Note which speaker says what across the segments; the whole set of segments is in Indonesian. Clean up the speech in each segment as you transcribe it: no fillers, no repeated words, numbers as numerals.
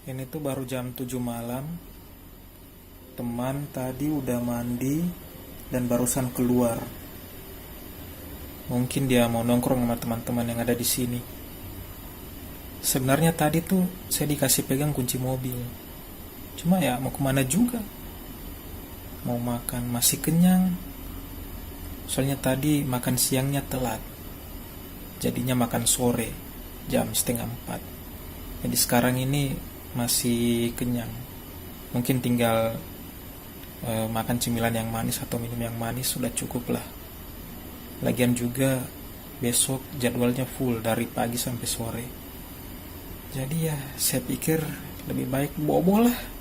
Speaker 1: Ini tuh baru jam 7 malam. Teman tadi udah mandi dan barusan keluar. Mungkin dia mau nongkrong sama teman-teman yang ada di sini. Sebenarnya tadi tuh saya dikasih pegang kunci mobil. Cuma ya mau kemana juga. Mau makan, masih kenyang. Soalnya tadi makan siangnya telat. Jadinya makan sore jam 3:30. Jadi sekarang ini masih kenyang. Mungkin tinggal makan cemilan yang manis atau minum yang manis sudah cukup lah. Lagian juga besok jadwalnya full dari pagi sampai sore. Jadi ya saya pikir lebih baik bobo lah.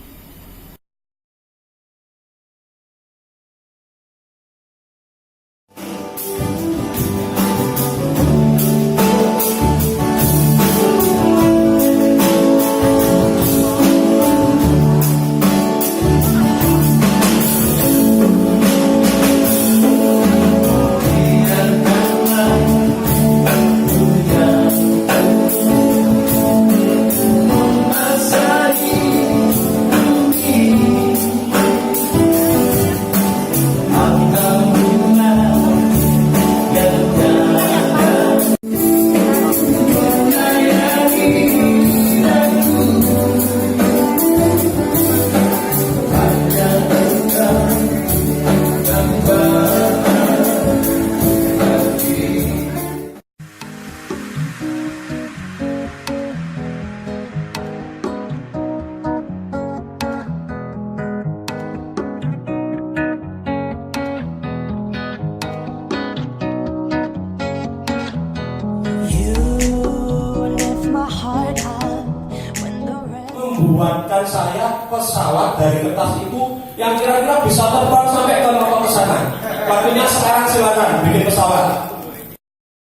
Speaker 2: Membuatkan saya pesawat dari kertas itu yang kira-kira bisa terbang sampai ke ke sana. Waktunya sekarang silakan bikin pesawat.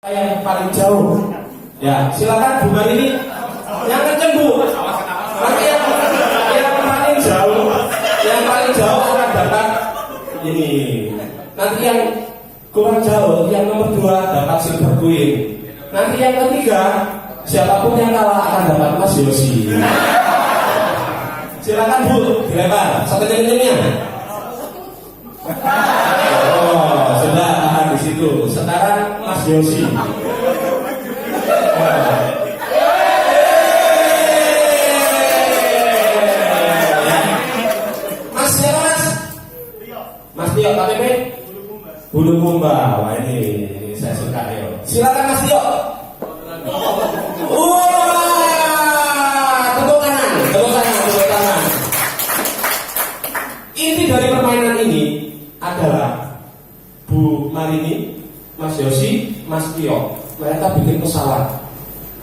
Speaker 2: Yang paling jauh, ya silakan Bu ini yang kenceng Bu. Nanti yang paling jauh akan dapat ini. Nanti yang kurang jauh, yang nomor 2 dapat silver queen. Nanti yang ketiga, siapapun yang kalah akan dapat Mas Yosi. Silakan Bu, dilempar sampai kencengnya. Oh, sudah tahan di situ. Sekarang Mas Yosi. Mas siapa Mas? Mas Tio, KTP? Bulu Kumba. Wah ini saya suka ya. Silakan Mas Tio. Inti dari permainan ini adalah Bu Marini, Mas Yosi, Mas Tio. Mereka bikin pesawat.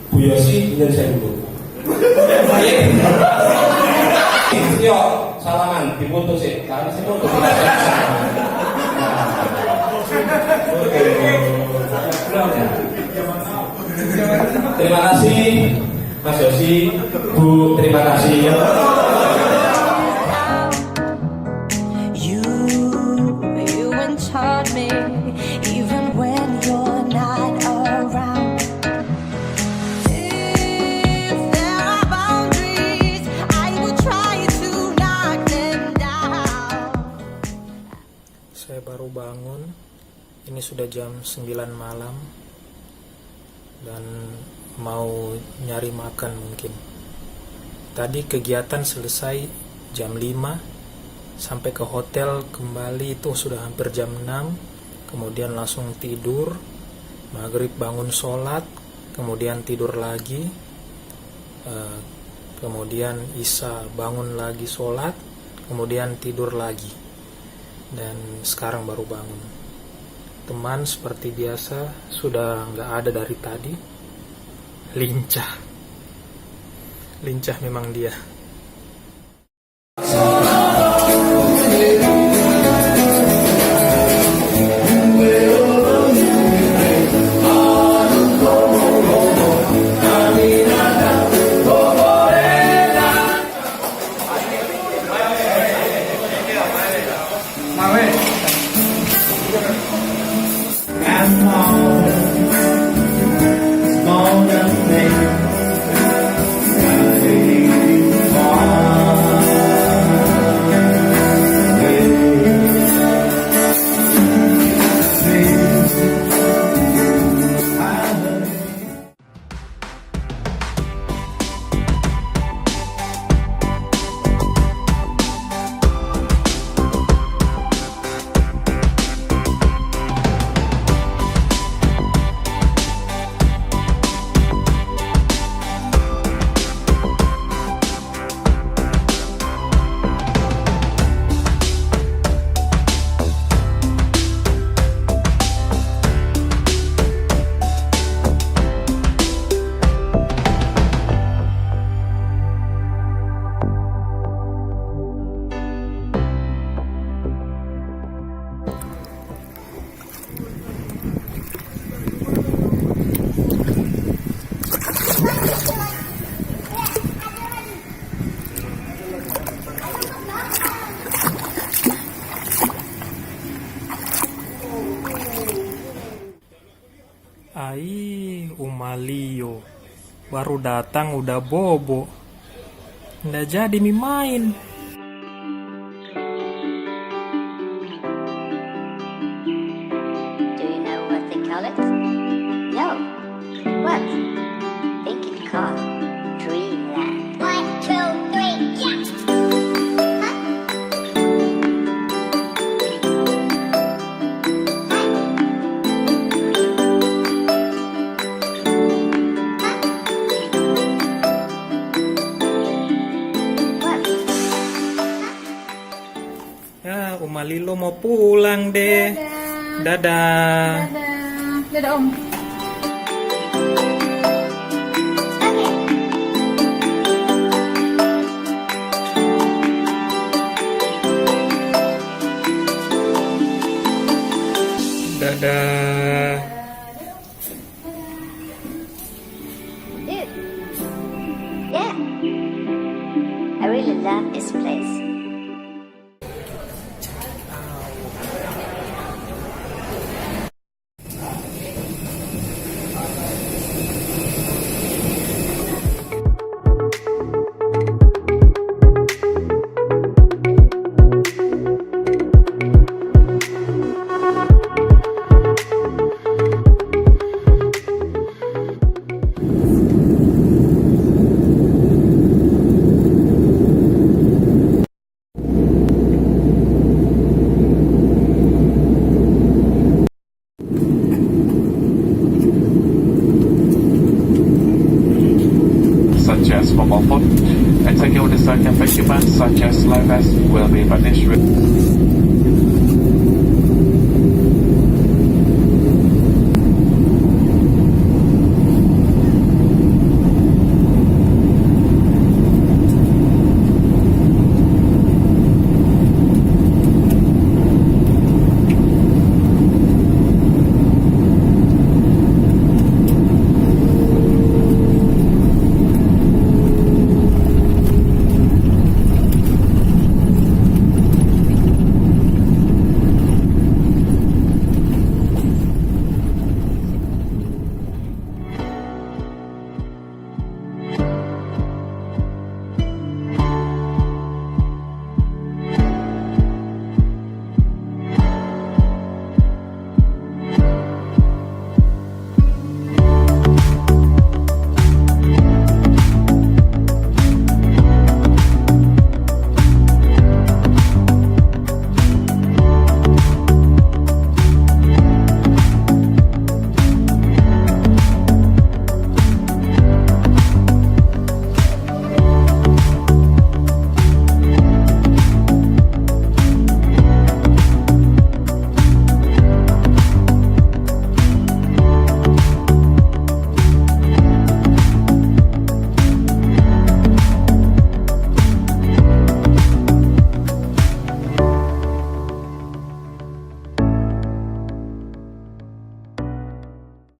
Speaker 2: Bu Yosi, bikin saya dulu. Tio, salaman, diputus sih. Karena saya putus. Terima kasih, Mas Yosi, Bu. Terima kasih.
Speaker 1: Saya baru bangun. Ini sudah jam 9 malam dan mau nyari makan mungkin. Tadi kegiatan selesai jam 5, sampai ke hotel kembali itu sudah hampir jam 6. Kemudian langsung tidur, maghrib bangun sholat, kemudian tidur lagi, Kemudian Isa bangun lagi sholat, kemudian tidur lagi, dan sekarang baru bangun. Teman seperti biasa sudah nggak ada dari tadi. Lincah memang dia. Umalio baru datang udah bobo. Nggak jadi main.
Speaker 3: Do you know what they call it? No. What? Think it's called Dreamland. 1, 2, 3, yeah!
Speaker 1: Ya, Umalilo mau pulang deh. Dadah.
Speaker 4: Dadah Om.
Speaker 1: Dadah.
Speaker 3: Dude. Yeah. I really love this place.
Speaker 5: Such as mobile phone, and taking with the certain equipment such as live vests will be punished with